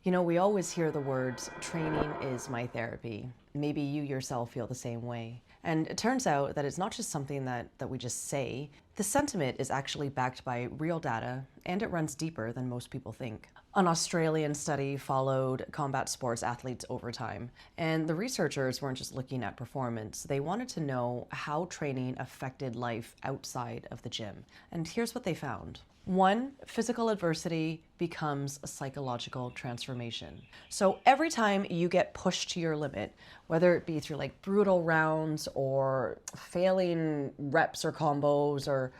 You know, we always hear the words, training is my therapy. Maybe you yourself feel the same way. And it turns out that it's not just something that we just say. The sentiment is actually backed by real data, and it runs deeper than most people think. An Australian study followed combat sports athletes over time, and the researchers weren't just looking at performance. They wanted to know how training affected life outside of the gym. And here's what they found. One, physical adversity becomes a psychological transformation. So every time you get pushed to your limit, whether it be through like brutal rounds or failing reps or combos or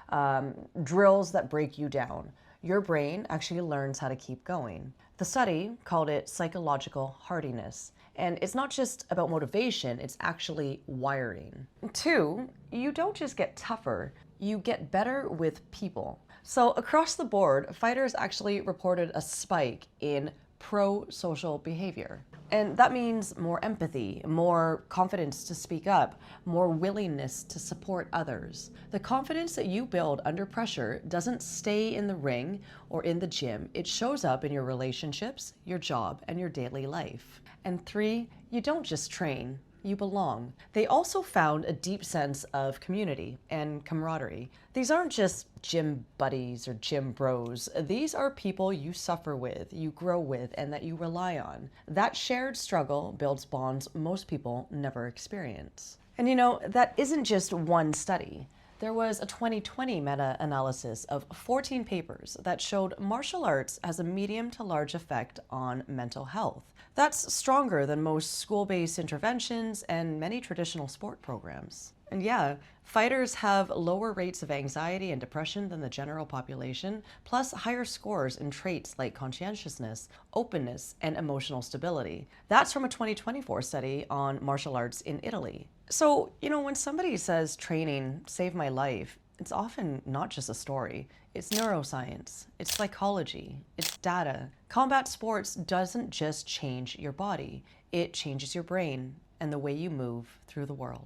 drills that break you down, your brain actually learns how to keep going. The study called it psychological hardiness. And it's not just about motivation, it's actually wiring. Two, you don't just get tougher, you get better with people. So across the board, fighters actually reported a spike in prosocial behavior. And that means more empathy, more confidence to speak up, more willingness to support others. The confidence that you build under pressure doesn't stay in the ring or in the gym. It shows up in your relationships, your job, and your daily life. And three, you don't just train, you belong. They also found a deep sense of community and camaraderie. These aren't just gym buddies or gym bros. These are people you suffer with, you grow with, and that you rely on. That shared struggle builds bonds most people never experience. And you know, that isn't just one study. There was a 2020 meta-analysis of 14 papers that showed martial arts has a medium to large effect on mental health. That's stronger than most school-based interventions and many traditional sport programs. And yeah, fighters have lower rates of anxiety and depression than the general population, plus higher scores in traits like conscientiousness, openness, and emotional stability. That's from a 2024 study on martial arts in Italy. So, you know, when somebody says training saved my life, it's often not just a story. It's neuroscience, it's psychology, it's data. Combat sports doesn't just change your body, it changes your brain and the way you move through the world.